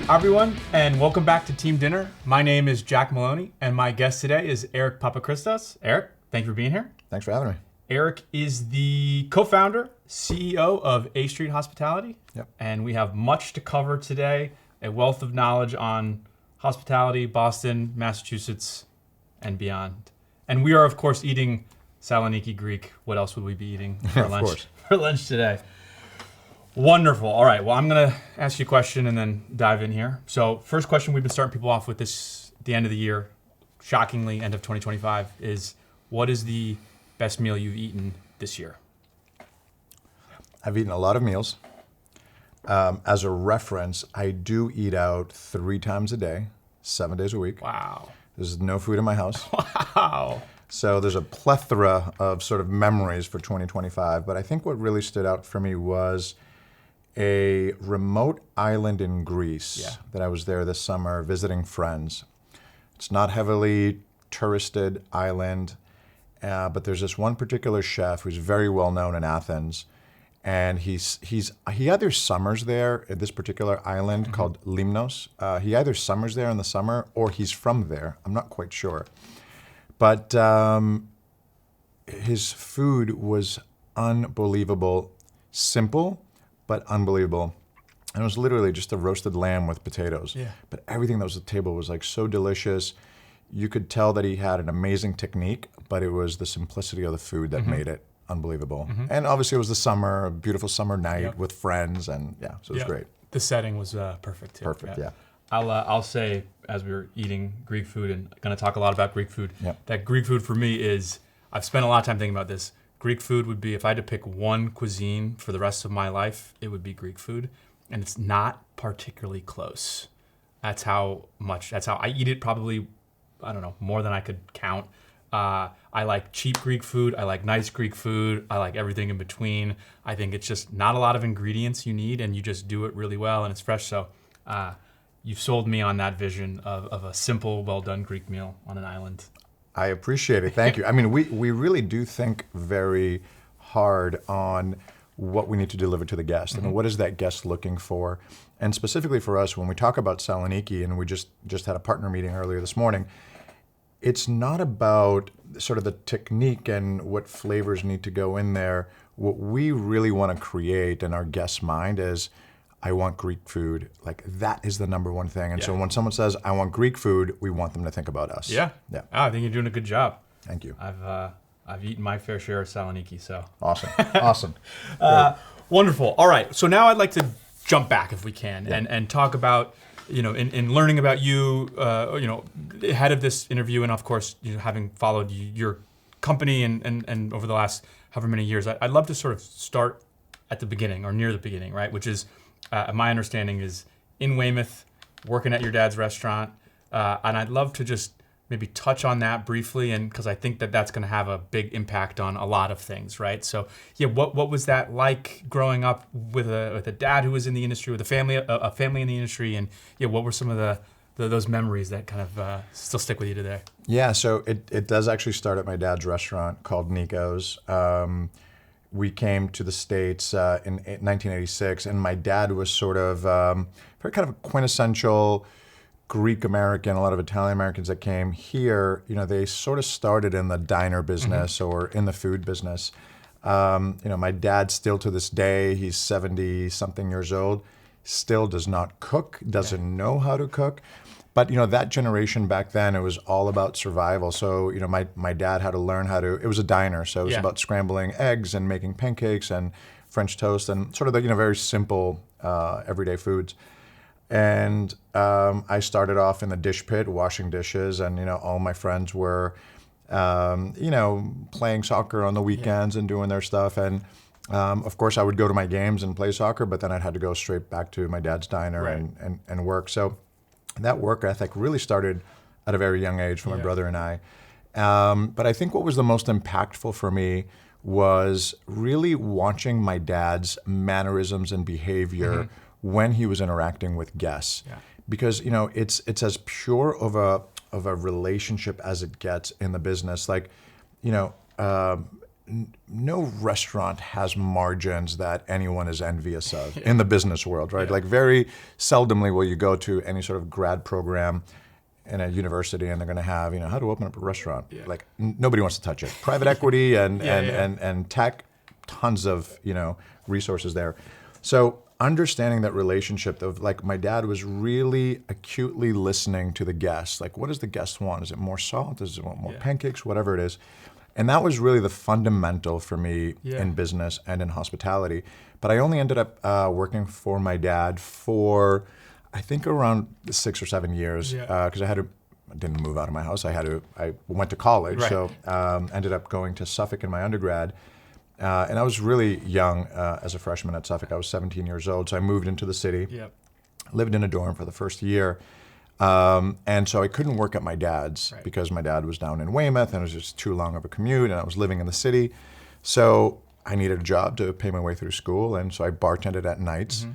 Hi everyone, and welcome back to Team Dinner. My name is Jack Maloney, and my guest today is Eric Papachristos. Eric, thank you for being here. Thanks for having me. Eric is the co-founder, CEO of A Street Hospitality. Yep. And we have much to cover today, a wealth of knowledge on hospitality, Boston, Massachusetts, and beyond. And we are, of course, eating Saloniki Greek. What else would we be eating for lunch? For lunch today. Wonderful. All right. Well, I'm going to ask you a question and then dive in here. So first question we've been starting people off with this at the end of the year, shockingly, end of 2025, is what is the best meal you've eaten this year? I've eaten a lot of meals. As a reference, I do eat out 3 times a day, 7 days a week. Wow. There's no food in my house. Wow. So there's a plethora of sort of memories for 2025. But I think what really stood out for me was a remote island in Greece that I was there this summer visiting friends. It's not heavily touristed island, but there's this one particular chef who's very well known in Athens, and he either summers there at this particular island called Limnos. He either summers there in the summer or he's from there. I'm not quite sure, but his food was unbelievable, simple but unbelievable. And it was literally just a roasted lamb with potatoes. Yeah. But everything that was at the table was like so delicious. You could tell that he had an amazing technique, but it was the simplicity of the food that made it unbelievable. And obviously it was the summer, a beautiful summer night with friends, and so it was great. The setting was perfect too. Perfect, yeah. I'll say, as we were eating Greek food and going to talk a lot about Greek food, that Greek food for me is, I've spent a lot of time thinking about this. Greek food would be, if I had to pick one cuisine for the rest of my life, it would be Greek food. And it's not particularly close. That's how I eat it, probably, I don't know, more than I could count. I like cheap Greek food. I like nice Greek food. I like everything in between. I think it's just not a lot of ingredients you need, and you just do it really well, and it's fresh. So you've sold me on that vision of a simple, well-done Greek meal on an island. I appreciate it. Thank you. I mean, we really do think very hard on what we need to deliver to the guest and what is that guest looking for. And specifically for us, when we talk about Saloniki, and we just had a partner meeting earlier this morning, it's not about sort of the technique and what flavors need to go in there. What we really want to create in our guest's mind is, I want Greek food. Like, that is the number one thing. And so when someone says, I want Greek food, we want them to think about us. Yeah. Yeah. Oh, I think you're doing a good job. Thank you. I've eaten my fair share of Saloniki, so. Awesome. Awesome. Wonderful. All right. So now I'd like to jump back, if we can, and talk about, in learning about you, ahead of this interview, and of course, having followed your company and over the last however many years, I'd love to sort of start at the beginning or near the beginning, right? Which is, my understanding is in Weymouth, working at your dad's restaurant, and I'd love to just maybe touch on that briefly, and because I think that's going to have a big impact on a lot of things, right? So, what was that like growing up with a dad who was in the industry, with a family in the industry, and what were some of those memories that kind of still stick with you today? Yeah, so it does actually start at my dad's restaurant called Niko's. We came to the States in 1986, and my dad was sort of very kind of a quintessential Greek American. A lot of Italian Americans that came here, they sort of started in the diner business or in the food business. My dad still to this day, he's 70-something years old, still does not cook, doesn't know how to cook. But that generation back then, it was all about survival. So my dad had to learn how to. It was a diner, so it was about scrambling eggs and making pancakes and French toast and sort of the very simple everyday foods. And I started off in the dish pit washing dishes, and all my friends were playing soccer on the weekends and doing their stuff. And of course, I would go to my games and play soccer, but then I'd had to go straight back to my dad's diner and work. So that work ethic really started at a very young age for my brother and I. But I think what was the most impactful for me was really watching my dad's mannerisms and behavior when he was interacting with guests. Because it's as pure of a relationship as it gets in the business. Like, no restaurant has margins that anyone is envious of in the business world, right? Like very seldomly will you go to any sort of grad program in a university and they're going to have, how to open up a restaurant. Like nobody wants to touch it. Private equity and tech, tons of, resources there. So understanding that relationship of like my dad was really acutely listening to the guests. Like, what does the guest want? Is it more salt? Does it want more pancakes? Whatever it is. And that was really the fundamental for me in business and in hospitality. But I only ended up working for my dad for, I think, around 6 or 7 years, because I didn't move out of my house. I went to college, so ended up going to Suffolk in my undergrad. And I was really young as a freshman at Suffolk. I was 17 years old, so I moved into the city, lived in a dorm for the first year. And so I couldn't work at my dad's because my dad was down in Weymouth and it was just too long of a commute and I was living in the city. So I needed a job to pay my way through school, and so I bartended at nights.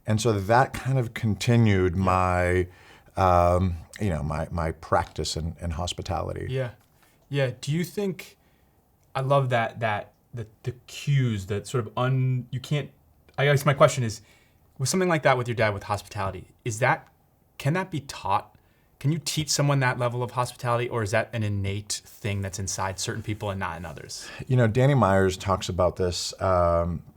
And so that kind of continued my, my practice in hospitality. Yeah. Do you think, I love that the cues that sort of you can't, I guess my question is, with something like that with your dad with hospitality, can that be taught? Can you teach someone that level of hospitality, or is that an innate thing that's inside certain people and not in others? Danny Myers talks about this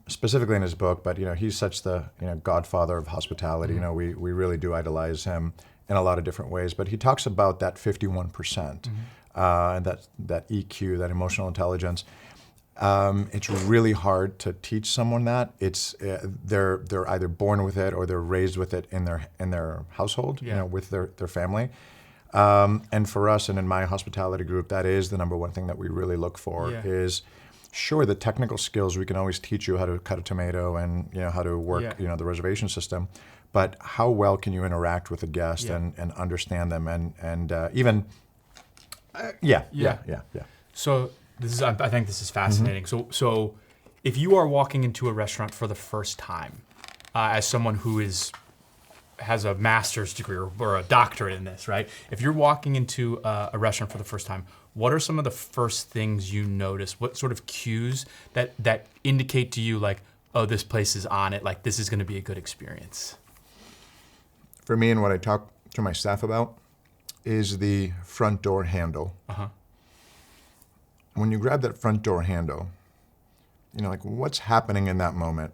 specifically in his book, but he's such the godfather of hospitality. We really do idolize him in a lot of different ways. But he talks about that 51% and that EQ, that emotional intelligence. It's really hard to teach someone that. It's they're either born with it or they're raised with it in their household, with their family. And for us, and in my hospitality group, that is the number one thing that we really look for. Is sure, the technical skills, we can always teach you how to cut a tomato and how to work the reservation system, but how well can you interact with a guest and understand them and even So I think this is fascinating. So if you are walking into a restaurant for the first time, as someone who has a master's degree or a doctorate in this, right? If you're walking into a restaurant for the first time, what are some of the first things you notice? What sort of cues that indicate to you like, oh, this place is on it, like this is gonna be a good experience? For me, and what I talk to my staff about is the front door handle. When you grab that front door handle, like what's happening in that moment?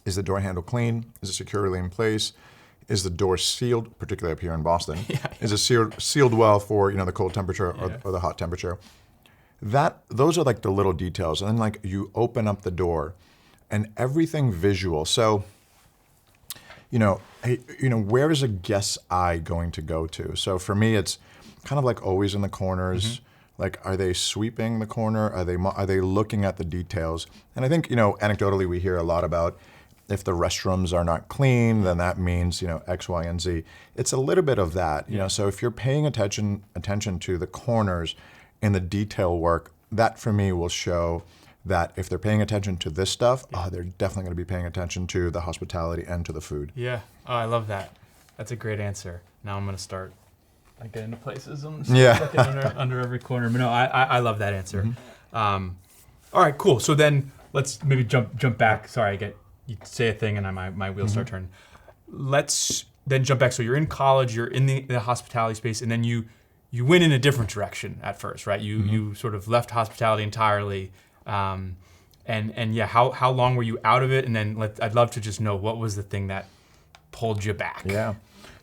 Is the door handle clean? Is it securely in place? Is the door sealed, particularly up here in Boston? Is it sealed well for the cold temperature or the hot temperature? Those are like the little details. And then like you open up the door and everything visual. So, where is a guest's eye going to go to? So for me, it's kind of like always in the corners. Like, are they sweeping the corner? Are they looking at the details? And I think, anecdotally, we hear a lot about if the restrooms are not clean, then that means, X, Y, and Z. It's a little bit of that, So if you're paying attention to the corners in the detail work, that for me will show that if they're paying attention to this stuff, they're definitely going to be paying attention to the hospitality and to the food. Yeah. Oh, I love that. That's a great answer. Now I'm going to start. I get into places under every corner. But no, I love that answer. All right, cool. So then let's maybe jump back. Sorry, you say a thing and my wheels start turning. Let's then jump back. So you're in college, you're in the hospitality space, and then you went in a different direction at first, right? You sort of left hospitality entirely. How long were you out of it? And then I'd love to just know what was the thing that pulled you back. Yeah.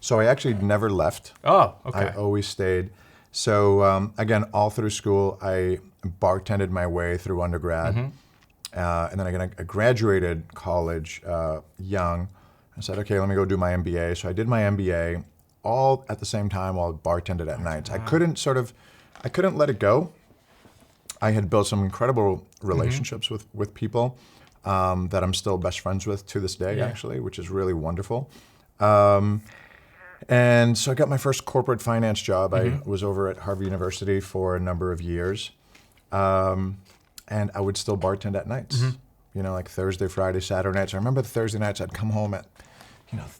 So I actually never left. Oh, okay. I always stayed. So again, all through school, I bartended my way through undergrad. And then I graduated college young. I said, okay, let me go do my MBA. So I did my MBA all at the same time while I bartended at nights. I couldn't let it go. I had built some incredible relationships with people that I'm still best friends with to this day, actually, which is really wonderful. And so I got my first corporate finance job. I was over at Harvard University for a number of years. And I would still bartend at nights, like Thursday, Friday, Saturday nights. I remember the Thursday nights I'd come home at,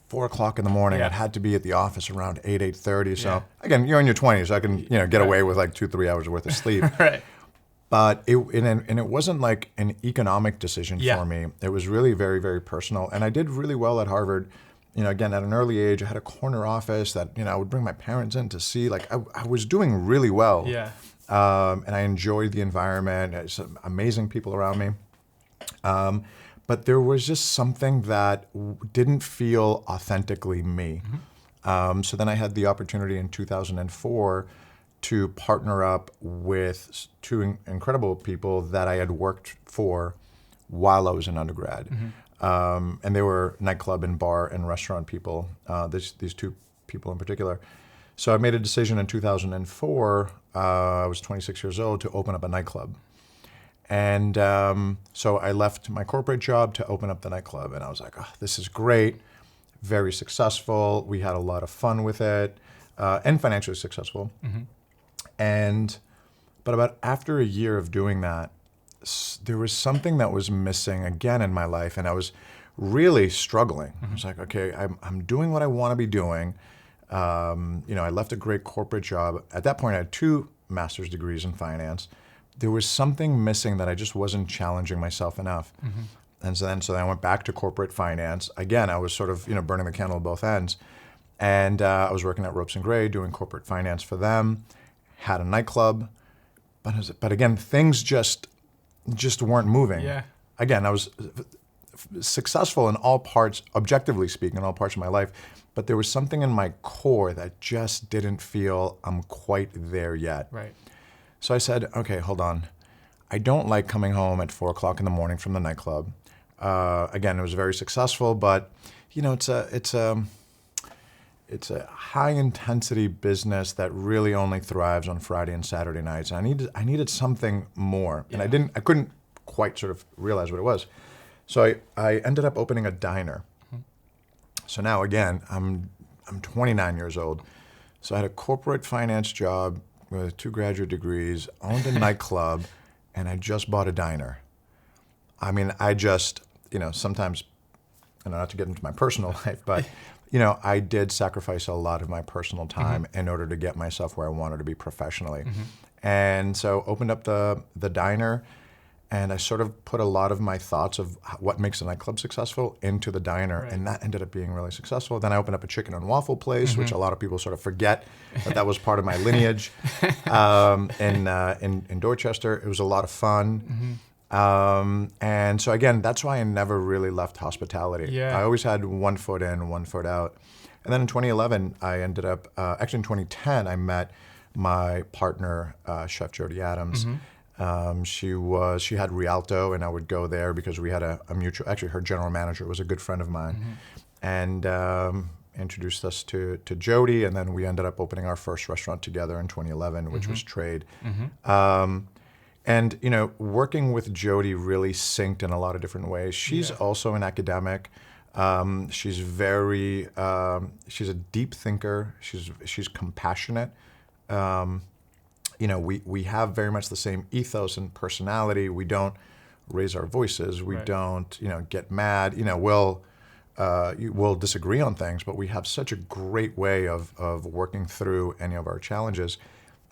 4 o'clock in the morning. I'd had to be at the office around 8:30. So again, you're in your 20s, so I can, get away with like 2-3 hours worth of sleep. Right. But it wasn't like an economic decision Yeah. for me. It was really very, very personal. And I did really well at Harvard. Again, at an early age, I had a corner office that, I would bring my parents in to see. Like, I was doing really well. Yeah. And I enjoyed the environment. There's some amazing people around me. But there was just something that didn't feel authentically me. So then I had the opportunity in 2004 to partner up with two incredible people that I had worked for while I was in undergrad. And they were nightclub and bar and restaurant people, these two people in particular. So I made a decision in 2004, I was 26 years old, to open up a nightclub. And so I left my corporate job to open up the nightclub. And I was like, oh, this is great, very successful. We had a lot of fun with it, and financially successful. But about after a year of doing that, there was something that was missing again in my life, and I was really struggling. I was like, okay, I'm doing what I want to be doing. I left a great corporate job. At that point, I had 2 master's degrees in finance. There was something missing that I just wasn't challenging myself enough. And so then I went back to corporate finance. Again, I was sort of burning the candle at both ends. And I was working at Ropes and Gray doing corporate finance for them. Had a nightclub, but again, things just weren't moving. Yeah. Again, I was successful in all parts, objectively speaking, in all parts of my life, but there was something in my core that just didn't feel I'm quite there yet. Right. So I said, okay, hold on. I don't like coming home at 4 o'clock in the morning from the nightclub. Again, it was very successful, but it's a high intensity business that really only thrives on Friday and Saturday nights. And I needed something more. Yeah. And I couldn't quite sort of realize what it was. So I ended up opening a diner. So now again, I'm 29 years old. So I had a corporate finance job with 2 graduate degrees, owned a nightclub, and I just bought a diner. I mean, I just, sometimes, not to get into my personal life, but I did sacrifice a lot of my personal time in order to get myself where I wanted to be professionally. And so opened up the diner, and I sort of put a lot of my thoughts of what makes a nightclub successful into the diner, and that ended up being really successful. Then I opened up a chicken and waffle place, which a lot of people sort of forget that was part of my lineage in Dorchester. It was a lot of fun. And so again, that's why I never really left hospitality. Yeah. I always had one foot in, one foot out. And then in 2011, I ended up, actually in 2010, I met my partner, Chef Jody Adams. She had Rialto, and I would go there because we had a mutual, actually her general manager was a good friend of mine, and introduced us to Jody, and then we ended up opening our first restaurant together in 2011, which was Trade. And working with Jody really synced in a lot of different ways. She's also an academic. She's she's a deep thinker. She's compassionate. We have very much the same ethos and personality. We don't raise our voices. We don't, get mad. We'll disagree on things, but we have such a great way of working through any of our challenges.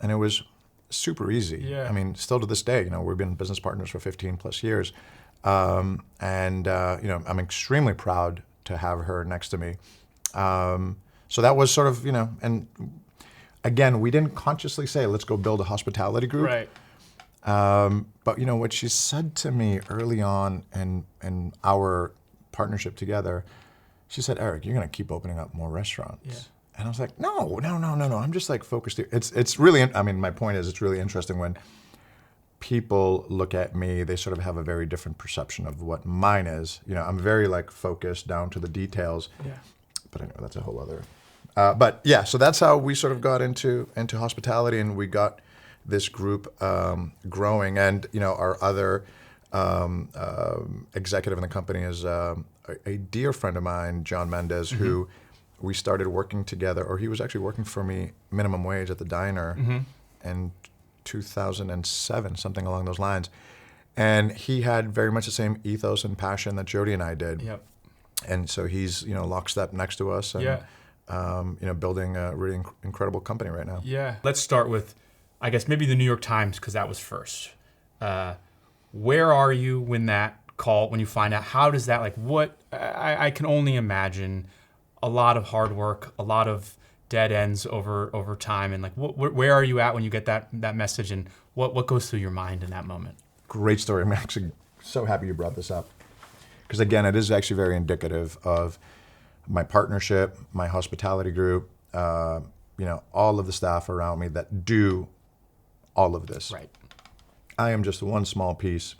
And it was super easy. Yeah. I mean, still to this day, we've been business partners for 15 plus years. I'm extremely proud to have her next to me. So that was sort of, and again, we didn't consciously say, let's go build a hospitality group. Right. But what she said to me early on in our partnership together, she said, Eric, you're going to keep opening up more restaurants. Yeah. And I was like, no. I'm just like focused here. It's really, my point is, it's really interesting when people look at me, they sort of have a very different perception of what mine is. I'm very focused down to the details. Yeah. But anyway, that's a whole other. But yeah, so that's how we sort of got into hospitality, and we got this group growing. And our other executive in the company is a dear friend of mine, John Mendez, who we started working together, or he was actually working for me minimum wage at the diner in 2007, something along those lines. And he had very much the same ethos and passion that Jody and I did. Yep. And so he's lockstep next to us, and building a really incredible company right now. Yeah. Let's start with, I guess, maybe the New York Times, because that was first. Where are you when you find out? How does that, like, what, I can only imagine a lot of hard work, a lot of dead ends over time, and like, where are you at when you get that message, and what goes through your mind in that moment? Great story. I'm actually so happy you brought this up, because again, it is actually very indicative of my partnership, my hospitality group, all of the staff around me that do all of this. Right. I am just one small piece.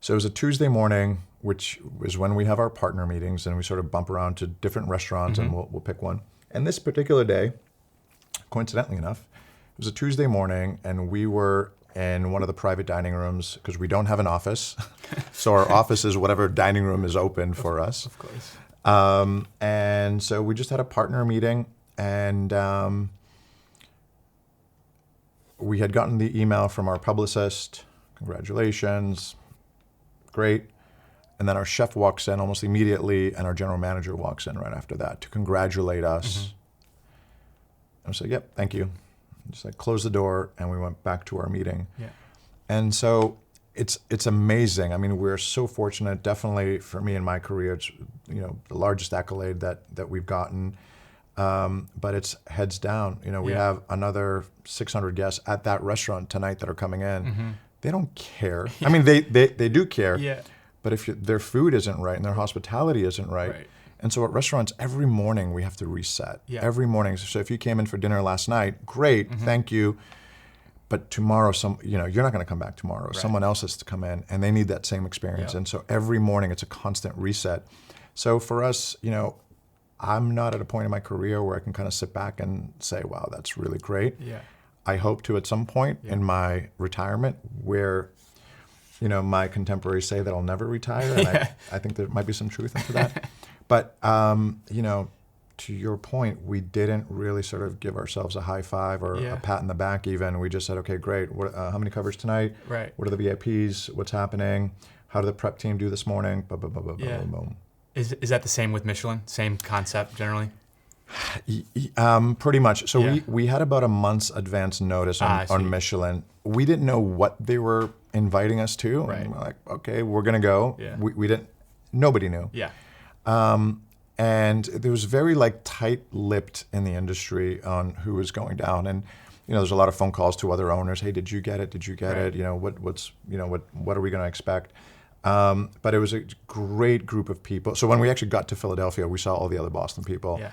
So it was a Tuesday morning, which is when we have our partner meetings, and we sort of bump around to different restaurants, and we'll pick one. And this particular day, coincidentally enough, it was a Tuesday morning, and we were in one of the private dining rooms, because we don't have an office. So our office is whatever dining room is open for us. Of course. And so we just had a partner meeting, and we had gotten the email from our publicist, congratulations, great. And then our chef walks in almost immediately, and our general manager walks in right after that to congratulate us. I was like, yep, thank you. Just like closed the door, and we went back to our meeting. Yeah. And so it's amazing. I mean, we're so fortunate. Definitely for me in my career, it's the largest accolade that we've gotten. But it's heads down. We have another 600 guests at that restaurant tonight that are coming in. They don't care. I mean, they do care. Yeah. But if their food isn't right and their hospitality isn't right. And so at restaurants, every morning we have to reset. Yeah. Every morning. So if you came in for dinner last night, great, thank you. But tomorrow, you're not going to come back tomorrow. Right. Someone else has to come in, and they need that same experience. Yeah. And so every morning it's a constant reset. So for us, I'm not at a point in my career where I can kind of sit back and say, wow, that's really great. Yeah. I hope to at some point in my retirement where, my contemporaries say that I'll never retire. And I think there might be some truth into that. But, to your point, we didn't really sort of give ourselves a high five or a pat in the back even. We just said, okay, great. How many covers tonight? Right. What are the VIPs? What's happening? How did the prep team do this morning? Boom, boom, boom, boom, boom, boom. Is that the same with Michelin? Same concept generally? Pretty much. So we had about a month's advance notice on Michelin. We didn't know what they were inviting us to. Right. And we're like, okay, we're going to go. Yeah. We didn't, nobody knew. Yeah. And there was very tight-lipped in the industry on who was going down. And, there's a lot of phone calls to other owners. Hey, did you get it? Did you get it? What are we going to expect? But it was a great group of people. So when we actually got to Philadelphia, we saw all the other Boston people. Yeah.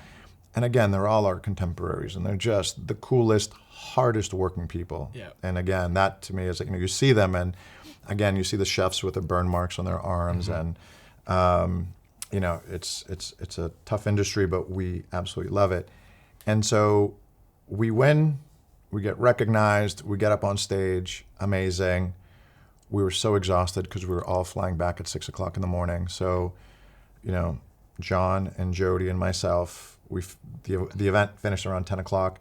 And again, they're all our contemporaries, and they're just the coolest, hardest working people. Yeah. And again, that to me is you see them, and again, you see the chefs with the burn marks on their arms, and it's a tough industry, but we absolutely love it. And so we win, we get recognized, we get up on stage, amazing. We were so exhausted because we were all flying back at 6 o'clock in the morning. So, John and Jody and myself, the event finished around 10 o'clock.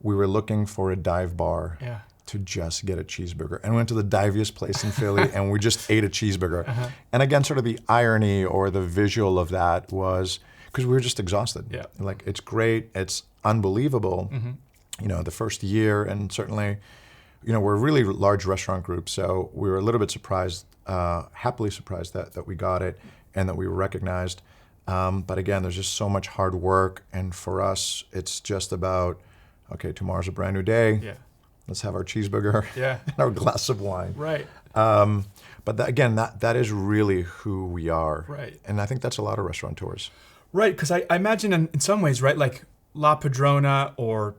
We were looking for a dive bar to just get a cheeseburger. And we went to the diviest place in Philly, and we just ate a cheeseburger. And again, sort of the irony or the visual of that was, because we were just exhausted. Yeah. It's great, it's unbelievable. The first year, and certainly, we're a really large restaurant group, so we were a little bit surprised, happily surprised that we got it and that we were recognized. But again, there's just so much hard work, and for us, it's just about, okay, tomorrow's a brand new day. Yeah. Let's have our cheeseburger and our glass of wine. Right. But that is really who we are. Right. And I think that's a lot of restaurateurs. Right, because I imagine in some ways, right, like La Padrona or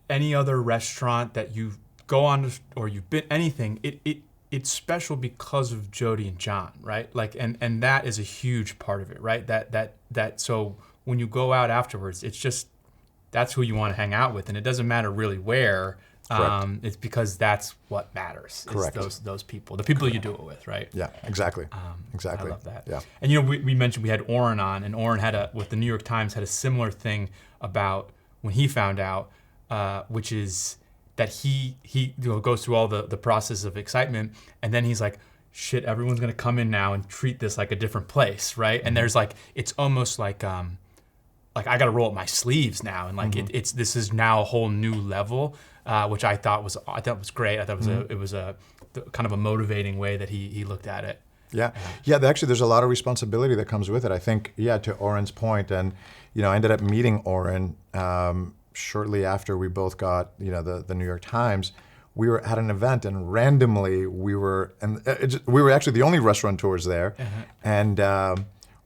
any other restaurant that you go on or you've been anything, it's special because of Jody and John, right? And that is a huge part of it, right? That so when you go out afterwards, it's just that's who you want to hang out with, and it doesn't matter really where. It's because that's what matters. Correct. It's those people, the people you do it with, right? Yeah, exactly. Exactly. I love that. Yeah. And we mentioned we had Oren on, and Oren with the New York Times had a similar thing about when he found out, which is that he goes through all the process of excitement, and then he's like, shit, everyone's gonna come in now and treat this like a different place, right? And there's it's almost like I gotta roll up my sleeves now, and this is now a whole new level. which I thought was great. I thought it was a kind of a motivating way that he looked at it. Yeah. Actually, there's a lot of responsibility that comes with it. I think, to Oren's point, and I ended up meeting Oren shortly after we both got the New York Times. We were at an event, and randomly we were actually the only restaurateurs there, and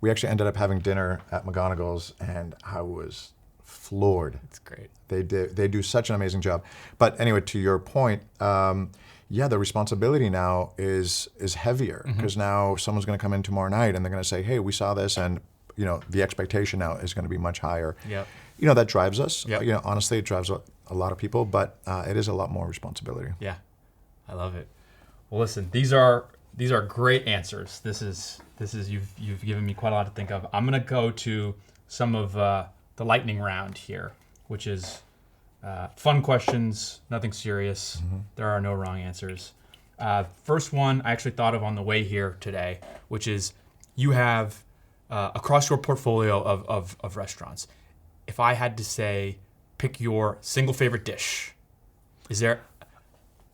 we actually ended up having dinner at McGonagall's, and I was floored. It's great. They do such an amazing job. But anyway, to your point. The responsibility now is heavier because now someone's going to come in tomorrow night and they're going to say, "Hey, we saw this," and the expectation now is going to be much higher. Yep. That drives us. Yep. Honestly, it drives a lot of people, but it is a lot more responsibility. Yeah, I love it. Well, listen, these are great answers. This is you've given me quite a lot to think of. I'm going to go to some of the lightning round here, which is. Fun questions, nothing serious. There are no wrong answers. First one I actually thought of on the way here today, which is you have across your portfolio of restaurants. If I had to say, pick your single favorite dish, is there?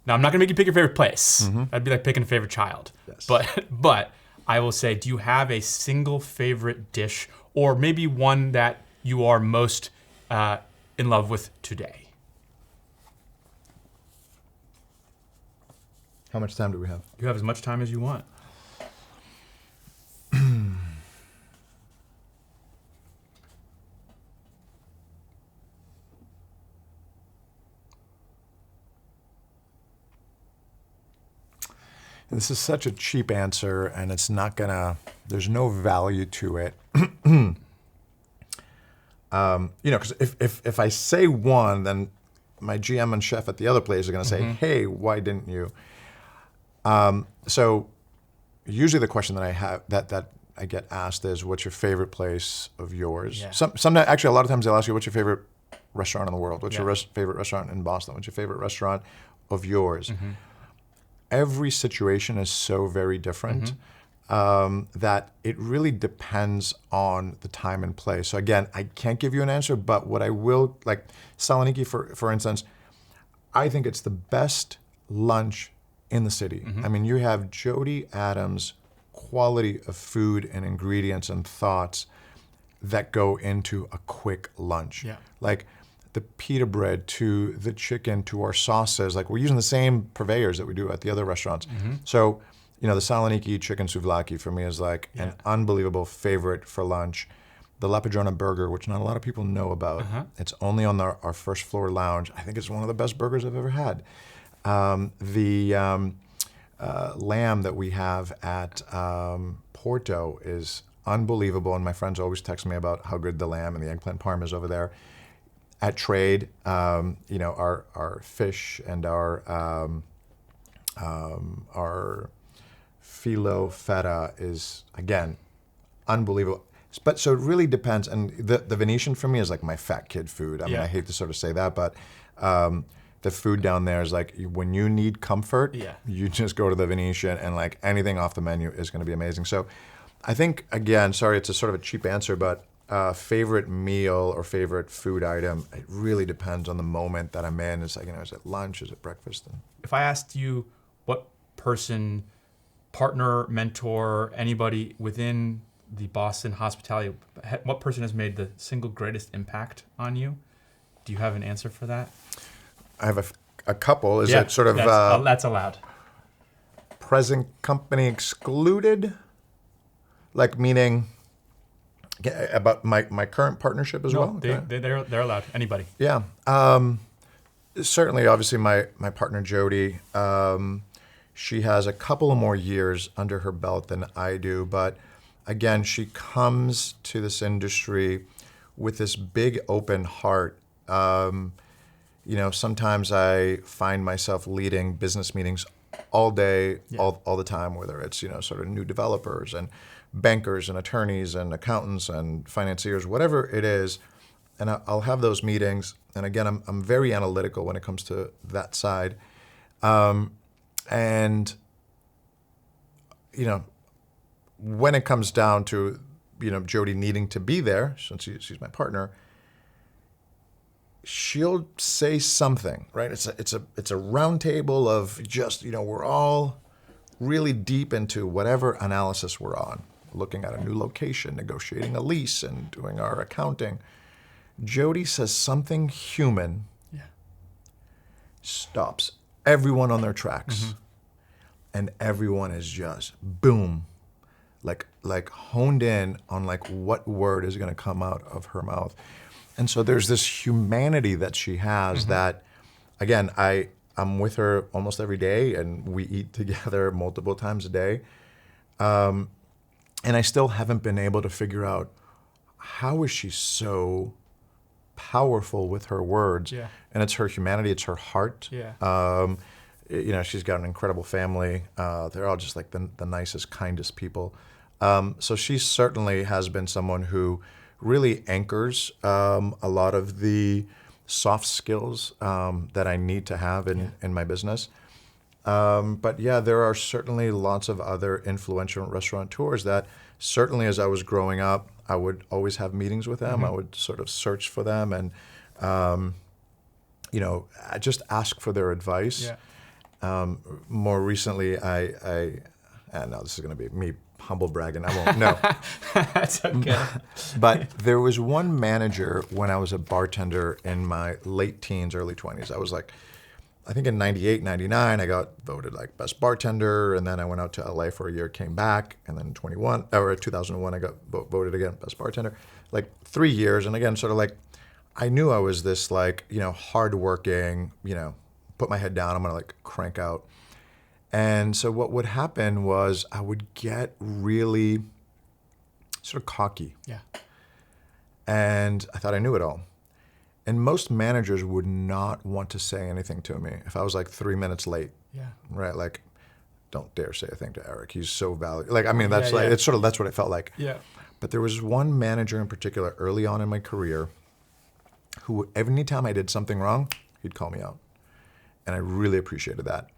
Now I'm not gonna make you pick your favorite place. That'd be like picking a favorite child. Yes. But I will say, do you have a single favorite dish, or maybe one that you are most in love with today? How much time do we have? You have as much time as you want. This is such a cheap answer, and it's not there's no value to it. Because if I say one, then my GM and chef at the other place are going to say, "Hey, why didn't you?" So usually the question that I have that I get asked is, "What's your favorite place of yours?" Yeah. Sometimes, actually, a lot of times they'll ask you, "What's your favorite restaurant in the world? What's your favorite restaurant in Boston? What's your favorite restaurant of yours?" Every situation is so very different. That it really depends on the time and place. So again, I can't give you an answer, but what I will, like Saloniki, for instance, I think it's the best lunch in the city. I mean, you have Jody Adams' quality of food and ingredients and thoughts that go into a quick lunch. Yeah. Like the pita bread to the chicken to our sauces, like we're using the same purveyors that we do at the other restaurants. So, the Saloniki chicken souvlaki for me is like an unbelievable favorite for lunch. The La Padrona burger, which not a lot of people know about. It's only on our first floor lounge. I think it's one of the best burgers I've ever had. The lamb that we have at Porto is unbelievable, and my friends always text me about how good the lamb and the eggplant parm is over there. At Trade, our fish and our filo feta is, again, unbelievable. But so it really depends. And the Venetian for me is like my fat kid food. I mean, I hate to sort of say that, but the food down there is like when you need comfort, you just go to the Venetian and like anything off the menu is going to be amazing. So I think, again, sorry, it's a sort of a cheap answer, but favorite meal or favorite food item, it really depends on the moment that I'm in. It's like, is it lunch? Is it breakfast? If I asked you what person, partner, mentor, anybody within the Boston hospitality, what person has made the single greatest impact on you? Do you have an answer for that? I have a couple. Is it sort of... that's allowed. Present company excluded? Like meaning... About my current partnership as well? They're allowed. Anybody. Yeah. Certainly, obviously, my partner, Jody, she has a couple of more years under her belt than I do. But again, she comes to this industry with this big open heart. Sometimes I find myself leading business meetings all day, all the time, whether it's, sort of new developers and bankers and attorneys and accountants and financiers, whatever it is. And I'll have those meetings. And again, I'm very analytical when it comes to that side. And when it comes down to, Jody needing to be there, since she's my partner, she'll say something, right? It's a round table of just, we're all really deep into whatever analysis we're on, looking at a new location, negotiating a lease, and doing our accounting. Jody says something human, stops everyone on their tracks, and everyone is just boom, like honed in on like what word is going to come out of her mouth. And so there's this humanity that she has that, again, I'm with her almost every day, and we eat together multiple times a day. And I still haven't been able to figure out how is she so powerful with her words. Yeah. And it's her humanity, it's her heart. Yeah. She's got an incredible family. They're all just like the nicest, kindest people. So she certainly has been someone who really anchors a lot of the soft skills that I need to have in my business. But yeah, there are certainly lots of other influential restaurateurs that certainly as I was growing up, I would always have meetings with them. I would sort of search for them and, I just ask for their advice. Yeah. More recently, I know this is going to be me humble bragging. I won't. No. That's okay. But there was one manager when I was a bartender in my late teens, early 20s. I was like, I think in 98, 99, I got voted like best bartender. And then I went out to LA for a year, came back. And then 2001, I got voted again best bartender. Like 3 years. And again, sort of like, I knew I was this like, hardworking, put my head down, I'm going to like crank out. And so what would happen was I would get really sort of cocky. Yeah. And I thought I knew it all. And most managers would not want to say anything to me if I was like 3 minutes late. Yeah. Right? Like, don't dare say a thing to Eric. He's so valuable. Like, I mean, that's it's sort of, that's what it felt like. Yeah. But there was one manager in particular early on in my career who every time I did something wrong, he'd call me out. And I really appreciated that.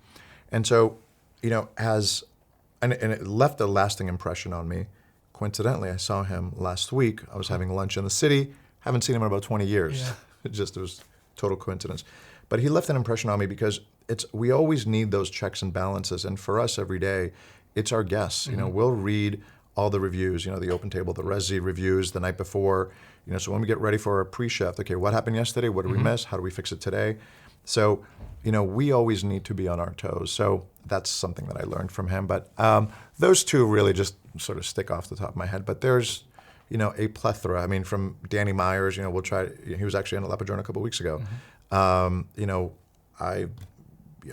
And so, and it left a lasting impression on me. Coincidentally, I saw him last week. I was having lunch in the city. Haven't seen him in about 20 years. Yeah. It was total coincidence. But he left an impression on me because we always need those checks and balances. And for us every day, it's our guests. We'll read all the reviews, the Open Table, the Resi reviews the night before. So when we get ready for our pre-chef, okay, what happened yesterday? What did we miss? How do we fix it today? So, we always need to be on our toes. So that's something that I learned from him. But those two really just sort of stick off the top of my head. But there's, a plethora. I mean, from Danny Myers, he was actually in La Padrona a couple of weeks ago.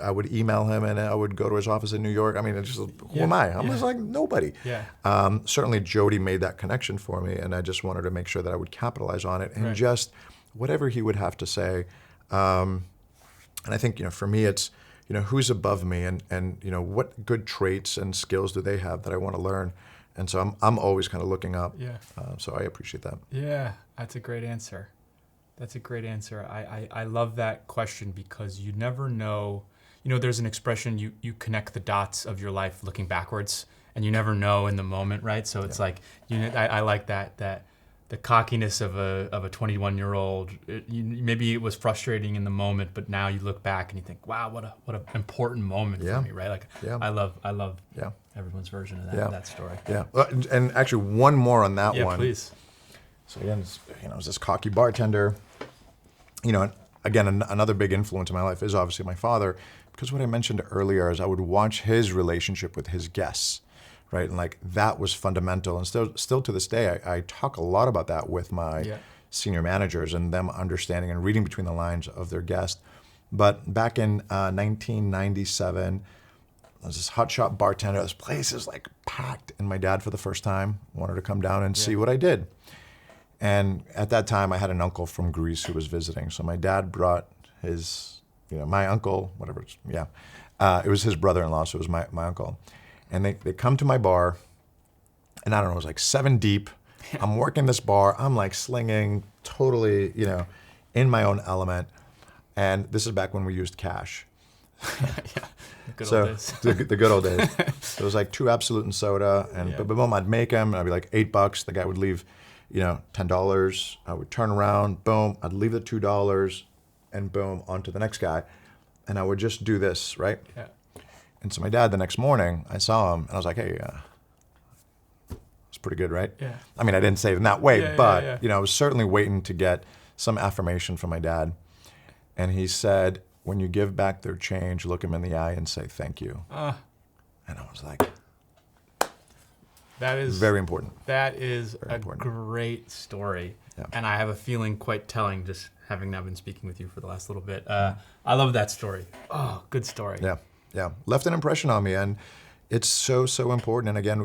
I would email him and I would go to his office in New York. I mean, it's just, who am I? I'm just like nobody. Yeah. Certainly Jody made that connection for me, and I just wanted to make sure that I would capitalize on it and just whatever he would have to say. And I think, for me, it's, who's above me and what good traits and skills do they have that I want to learn? And so I'm always kind of looking up. Yeah. So I appreciate that. Yeah, that's a great answer. That's a great answer. I love that question because you never know. There's an expression, you connect the dots of your life looking backwards, and you never know in the moment, right? So it's like, I like that the cockiness of a 21-year-old. Maybe it was frustrating in the moment, but now you look back and you think, wow, what an important moment for me, right? Like, I love everyone's version of that story. Yeah, and actually one more on that one. Yeah, please. So again, I was this cocky bartender. Again, another big influence in my life is obviously my father, because what I mentioned earlier is I would watch his relationship with his guests, right? And like that was fundamental. And still to this day, I talk a lot about that with my senior managers and them understanding and reading between the lines of their guests. But back in 1997, I was this hotshot bartender. This place is like packed, and my dad, for the first time, wanted to come down and see what I did. And at that time, I had an uncle from Greece who was visiting. So my dad brought his, my uncle, whatever, it was his brother-in-law, so it was my uncle. And they come to my bar, and I don't know, it was like 7 deep. I'm working this bar. I'm like slinging, totally, in my own element. And this is back when we used cash. The good old days. the good old days. So it was like 2 Absolute and soda, and boom, I'd make them, and I'd be like $8. The guy would leave, $10. I would turn around, boom, I'd leave the $2 and boom, onto the next guy. And I would just do this, right? Yeah. And so my dad, the next morning, I saw him and I was like, hey, it's pretty good, right? Yeah. I mean, I didn't say it in that way, Yeah, but, yeah. I was certainly waiting to get some affirmation from my dad. And he said, when you give back their change, look them in the eye and say, thank you. And I was like, that is very important. That is Very a important. great story. Yeah. And I have a feeling quite telling, just having now been speaking with you for the last little bit. I love that story. Oh, good story. Yeah, yeah. Left an impression on me, and it's so, so important. And again,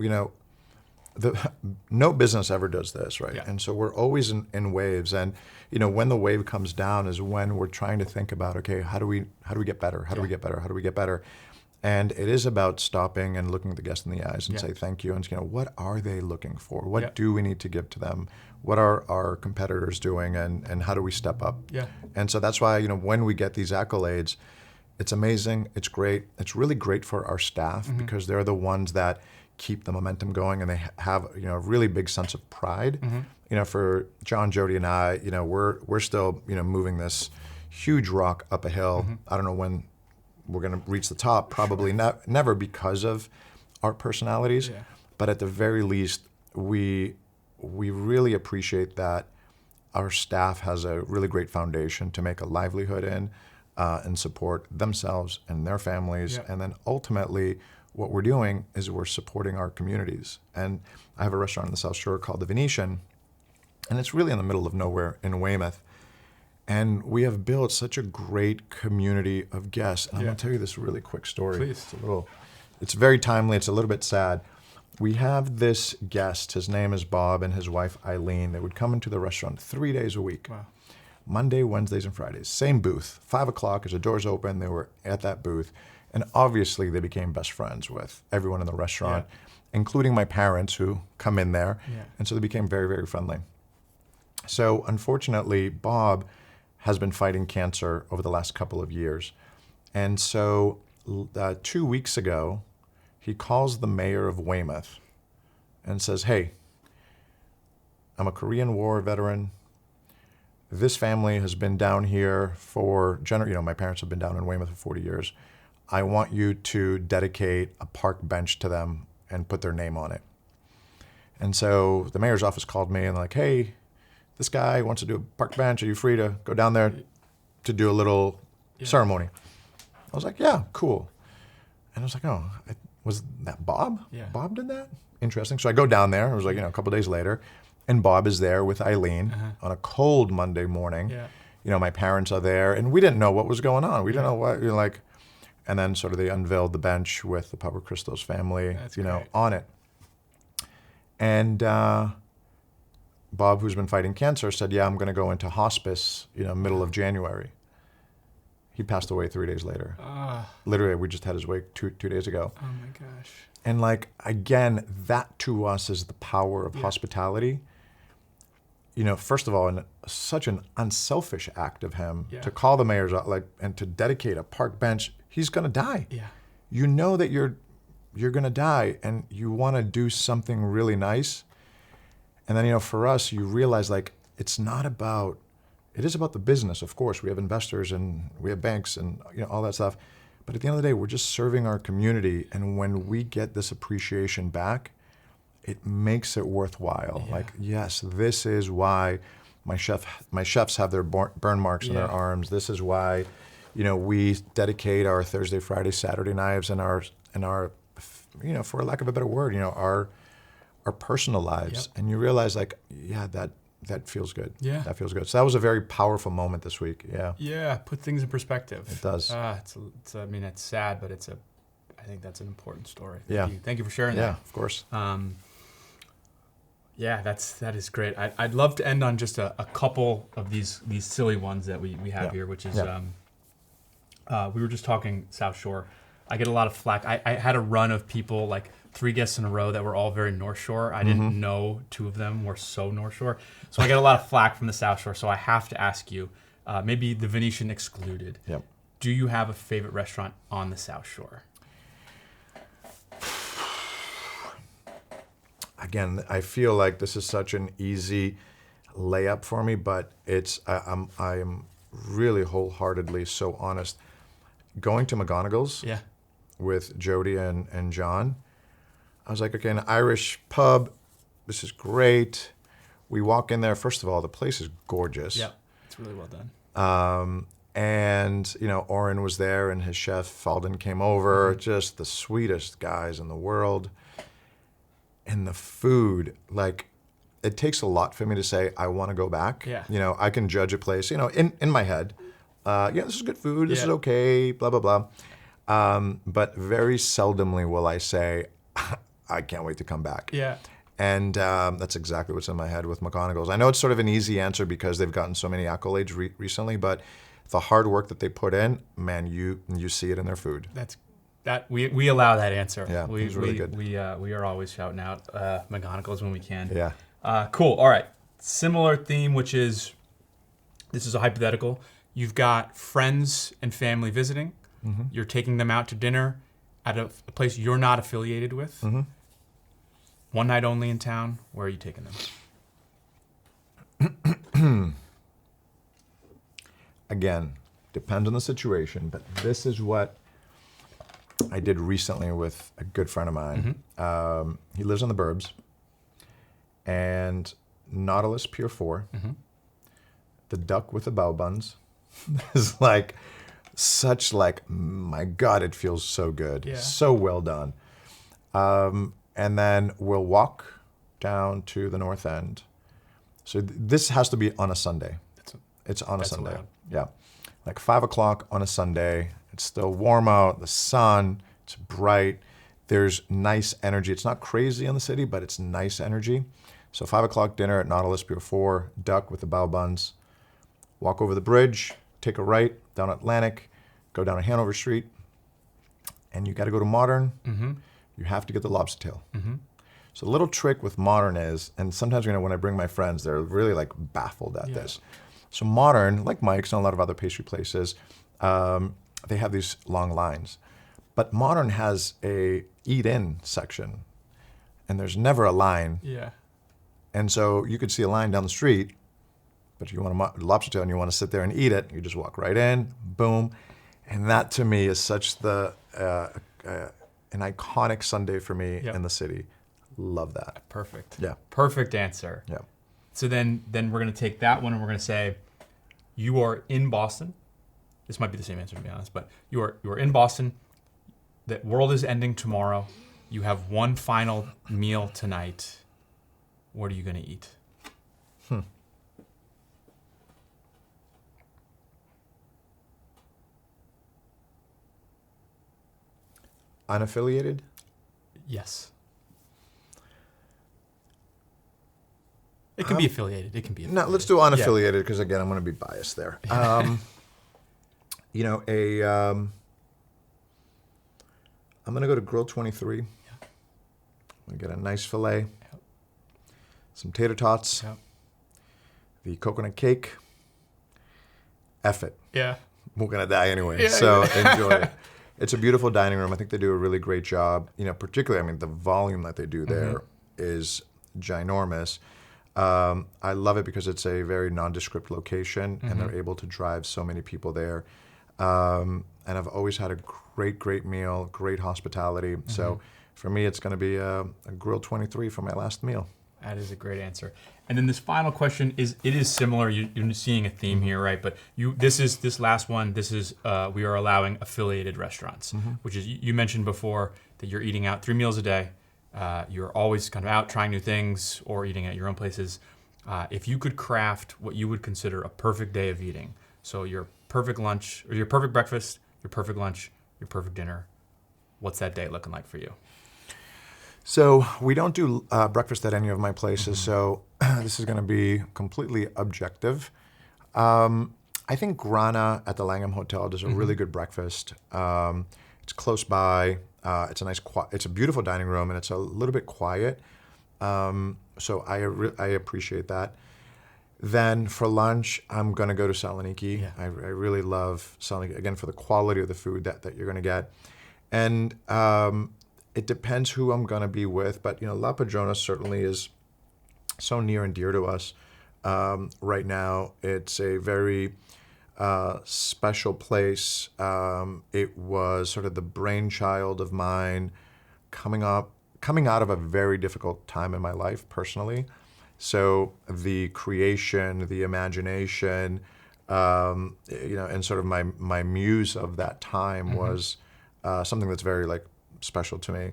no business ever does this, right? Yeah. And so we're always in waves. And when the wave comes down is when we're trying to think about, okay, how do we get better? How do we get better? How do we get better? And it is about stopping and looking the guest in the eyes and say thank you. And what are they looking for? What do we need to give to them? What are our competitors doing? And how do we step up? Yeah. And so that's why when we get these accolades, it's amazing. It's great. It's really great for our staff because they're the ones that keep the momentum going, and they have a really big sense of pride. For John, Jody, and I, we're still moving this huge rock up a hill. I don't know when we're going to reach the top. Probably never because of our personalities, but at the very least, we really appreciate that our staff has a really great foundation to make a livelihood in and support themselves and their families, and then ultimately, what we're doing is we're supporting our communities. And I have a restaurant in the South Shore called the Venetian, and it's really in the middle of nowhere in Weymouth. And we have built such a great community of guests. And I'm going to tell you this really quick story. Please. It's very timely. It's a little bit sad. We have this guest. His name is Bob, and his wife Eileen. They would come into the restaurant 3 days a week. Wow. Monday, Wednesdays, and Fridays. Same booth. 5 o'clock as the doors open, they were at that booth. And obviously, they became best friends with everyone in the restaurant, including my parents who come in there. Yeah. And so they became very, very friendly. So unfortunately, Bob has been fighting cancer over the last couple of years. And so 2 weeks ago, he calls the mayor of Weymouth and says, hey, I'm a Korean War veteran. This family has been down here for, my parents have been down in Weymouth for 40 years. I want you to dedicate a park bench to them and put their name on it. And so the mayor's office called me and like, hey, this guy wants to do a park bench. Are you free to go down there to do a little ceremony? I was like, yeah, cool. And I was like, oh, was that Bob? Yeah. Bob did that? Interesting. So I go down there. It was like, a couple days later. And Bob is there with Eileen on a cold Monday morning. Yeah. My parents are there. And we didn't know what was going on. We didn't know what, and then sort of they unveiled the bench with the Papachristos family, great. on it. And Bob, who's been fighting cancer, said, yeah, I'm going to go into hospice, middle of January. He passed away 3 days later. Literally, we just had his wake two days ago. Oh my gosh. And again, that to us is the power of hospitality. First of all, such an unselfish act of him to call the mayor's and to dedicate a park bench. He's going to die. Yeah. You know that you're going to die, and you want to do something really nice. And then, for us, you realize it is about the business. Of course, we have investors and we have banks and all that stuff. But at the end of the day, we're just serving our community. And when we get this appreciation back, it makes it worthwhile. Yeah. Yes, this is why my chefs have their burn marks in their arms. This is why, we dedicate our Thursday, Friday, Saturday knives and our, for lack of a better word, our personal lives. Yep. And you realize that feels good. Yeah. That feels good. So that was a very powerful moment this week. Yeah. Yeah. Put things in perspective. It does. It's sad, but I think that's an important story. Thank you for sharing that. Yeah, of course. That is great. I'd love to end on just a couple of these silly ones that we have here, which is we were just talking South Shore. I get a lot of flack. I had a run of people, like 3 guests in a row that were all very North Shore. I didn't know 2 of them were so North Shore. So I get a lot of flack from the South Shore. So I have to ask you, maybe the Venetian excluded, do you have a favorite restaurant on the South Shore? again, I feel like this is such an easy layup for me, but I am really wholeheartedly so honest. Going to McGonagall's Yeah. with Jody and John, I was like, okay, an Irish pub, this is great. We walk in there. First of all, the place is gorgeous. Yeah. It's really well done. And, Oren was there and his chef, Falden, came over. Just the sweetest guys in the world. And the food, like, it takes a lot for me to say, I want to go back. Yeah. I can judge a place, in my head. This is good food. This is okay, blah, blah, blah. But very seldomly will I say, I can't wait to come back. Yeah. And that's exactly what's in my head with McGonagall's. I know it's sort of an easy answer because they've gotten so many accolades recently, but the hard work that they put in, man, you see it in their food. We allow that answer. Yeah, it was really good. We are always shouting out McGonagall's when we can. Yeah. Cool. All right. Similar theme, which is, this is a hypothetical. You've got friends and family visiting. Mm-hmm. You're taking them out to dinner at a place you're not affiliated with. Mm-hmm. One night only in town. Where are you taking them? Again, depends on the situation, but this is what I did recently with a good friend of mine. Mm-hmm. He lives in the Burbs, and Nautilus Pier 4, the duck with the bao buns, is like such my God, it feels so good, so well done. And then we'll walk down to the North End. So this has to be on a Sunday. It's on a Sunday. Allowed. Yeah. Like 5 o'clock on a Sunday. It's still warm out, the sun, it's bright. There's nice energy. It's not crazy in the city, but it's nice energy. So 5 o'clock dinner at Nautilus Pier 4, duck with the bao buns. Walk over the bridge, take a right down Atlantic, go down to Hanover Street, and you got to go to Modern. Mm-hmm. You have to get the lobster tail. Mm-hmm. So the little trick with Modern is, and sometimes when I bring my friends, they're really baffled at this. So Modern, like Mike's and a lot of other pastry places, they have these long lines. But Modern has a eat-in section, and there's never a line. Yeah. And so you could see a line down the street, but if you want a lobster tail and you want to sit there and eat it, you just walk right in, boom. And that to me is such an iconic Sunday for me in the city. Love that. Perfect. Yeah. Perfect answer. Yeah. So then we're going to take that one and we're going to say, you are in Boston. This might be the same answer, to be honest, but you are in Boston. The world is ending tomorrow. You have one final meal tonight. What are you going to eat? Unaffiliated? Yes. It can be affiliated. It can be affiliated. No, let's do unaffiliated because, again, I'm going to be biased there. I'm going to go to Grill 23. Yeah. I'm going to get a nice filet, some tater tots, the coconut cake. F it. Yeah. We're going to die anyway, so enjoy it. It's a beautiful dining room. I think they do a really great job. Particularly, the volume that they do there is ginormous. I love it because it's a very nondescript location, and they're able to drive so many people there. And I've always had a great meal, great hospitality. So for me, it's going to be a Grill 23 for my last meal. That is a great answer. And then this final question is similar. You're seeing a theme here, right? But this last one. This is we are allowing affiliated restaurants, which is you mentioned before that you're eating out 3 meals a day. You're always kind of out trying new things or eating at your own places. If you could craft what you would consider a perfect day of eating, so your perfect lunch or your perfect breakfast, your perfect lunch, your perfect dinner, what's that day looking like for you? So we don't do breakfast at any of my places, so this is going to be completely objective. I think Grana at the Langham Hotel does a really good breakfast. It's close by. It's a beautiful dining room, and it's a little bit quiet. So I appreciate that. Then for lunch, I'm going to go to Saloniki. Yeah. I really love Saloniki, again, for the quality of the food that you're going to get. And it depends who I'm going to be with, but La Padrona certainly is so near and dear to us. Right now, it's a very special place. It was sort of the brainchild of mine coming out of a very difficult time in my life personally. So the creation, the imagination, and sort of my muse of that time was something that's very special to me.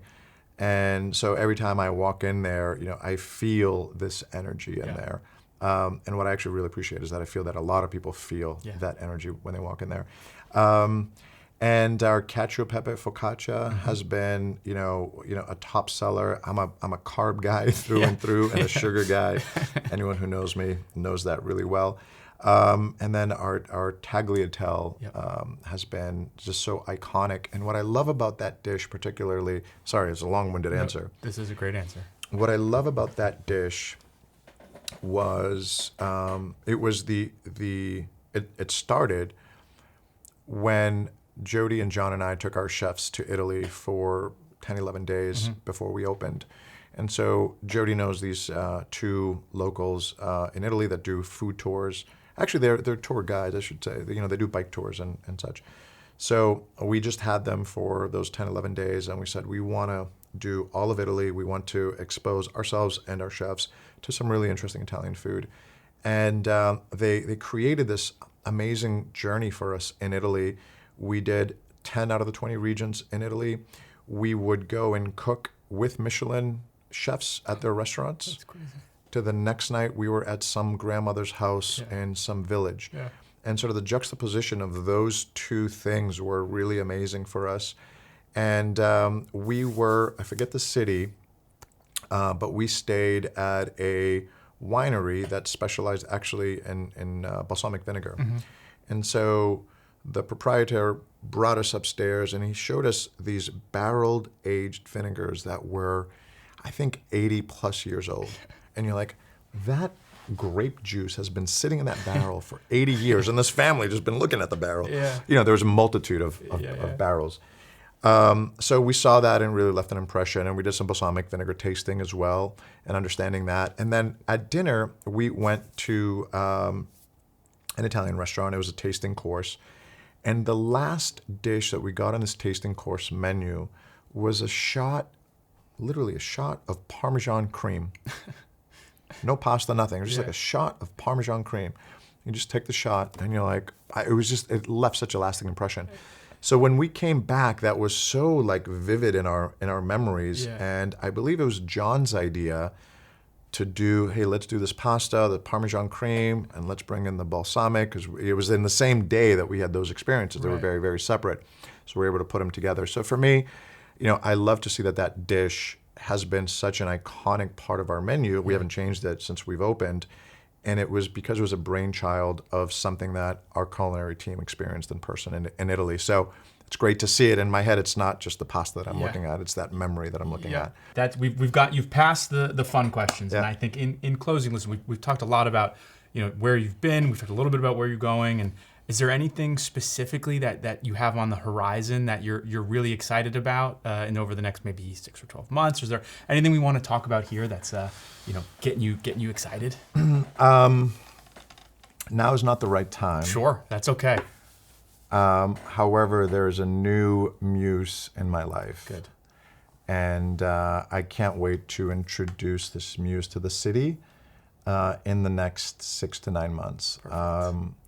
And so every time I walk in there, I feel this energy in there. And what I actually really appreciate is that I feel that a lot of people feel that energy when they walk in there. And our cacio e pepe focaccia has been, a top seller. I'm a carb guy through and through, and a sugar guy. Anyone who knows me knows that really well. And then our tagliatelle has been just so iconic. And what I love about that dish particularly, sorry, it's a long-winded answer. This is a great answer. What I love about that dish was it started when Jody and John and I took our chefs to Italy for 10, 11 days before we opened. And so Jody knows these two locals in Italy that do food tours. Actually, they're tour guides, I should say. They do bike tours and such. So we just had them for those 10, 11 days, and we said we want to do all of Italy. We want to expose ourselves and our chefs to some really interesting Italian food. And they created this amazing journey for us in Italy. We did 10 out of the 20 regions in Italy. We would go and cook with Michelin chefs at their restaurants. That's crazy. To the next night, we were at some grandmother's house in some village. Yeah. And sort of the juxtaposition of those two things were really amazing for us. And we were, I forget the city, but we stayed at a winery that specialized actually in balsamic vinegar. And so the proprietor brought us upstairs and he showed us these barreled aged vinegars that were, I think, 80 plus years old. And you're like, that grape juice has been sitting in that barrel for 80 years, and this family just been looking at the barrel. There was a multitude of barrels. So we saw that and really left an impression, and we did some balsamic vinegar tasting as well and understanding that. And then at dinner, we went to an Italian restaurant. It was a tasting course. And the last dish that we got on this tasting course menu was literally a shot of Parmesan cream. No pasta, nothing. It was just like a shot of Parmesan cream. You just take the shot and you're like, it left such a lasting impression. So when we came back, that was so vivid in our memories. And I believe it was John's idea to do, hey, let's do this pasta, the Parmesan cream, and let's bring in the balsamic, because it was in the same day that we had those experiences. They were very, very separate. So we were able to put them together. So for me, I love to see that dish has been such an iconic part of our menu. We haven't changed it since we've opened. And it was because it was a brainchild of something that our culinary team experienced in person in Italy. So it's great to see it. In my head, it's not just the pasta that I'm looking at. It's that memory that I'm looking at. You've passed the fun questions. And I think in closing, listen, we've talked a lot about where you've been. We've talked a little bit about where you're going. And is there anything specifically that you have on the horizon that you're really excited about and over the next maybe 6 or 12 months? Or is there anything we want to talk about here that's getting you excited? Now is not the right time. Sure, that's okay. However, there's a new muse in my life. Good. And I can't wait to introduce this muse to the city in the next 6 to 9 months.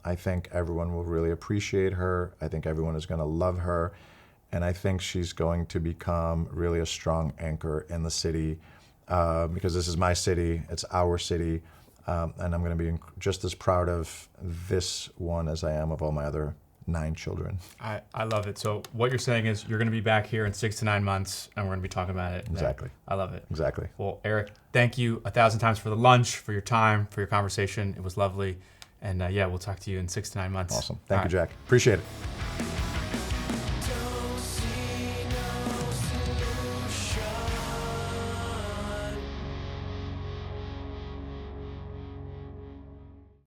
I think everyone will really appreciate her. I think everyone is going to love her. And I think she's going to become really a strong anchor in the city because this is my city, it's our city. And I'm going to be just as proud of this one as I am of all my other 9 children. I love it. So what you're saying is you're going to be back here in 6 to 9 months, and we're going to be talking about it. Exactly. I love it. Exactly. Well, Eric, thank you 1,000 times for the lunch, for your time, for your conversation. It was lovely. And we'll talk to you in 6 to 9 months. Awesome. Thank you, Jack. Appreciate it.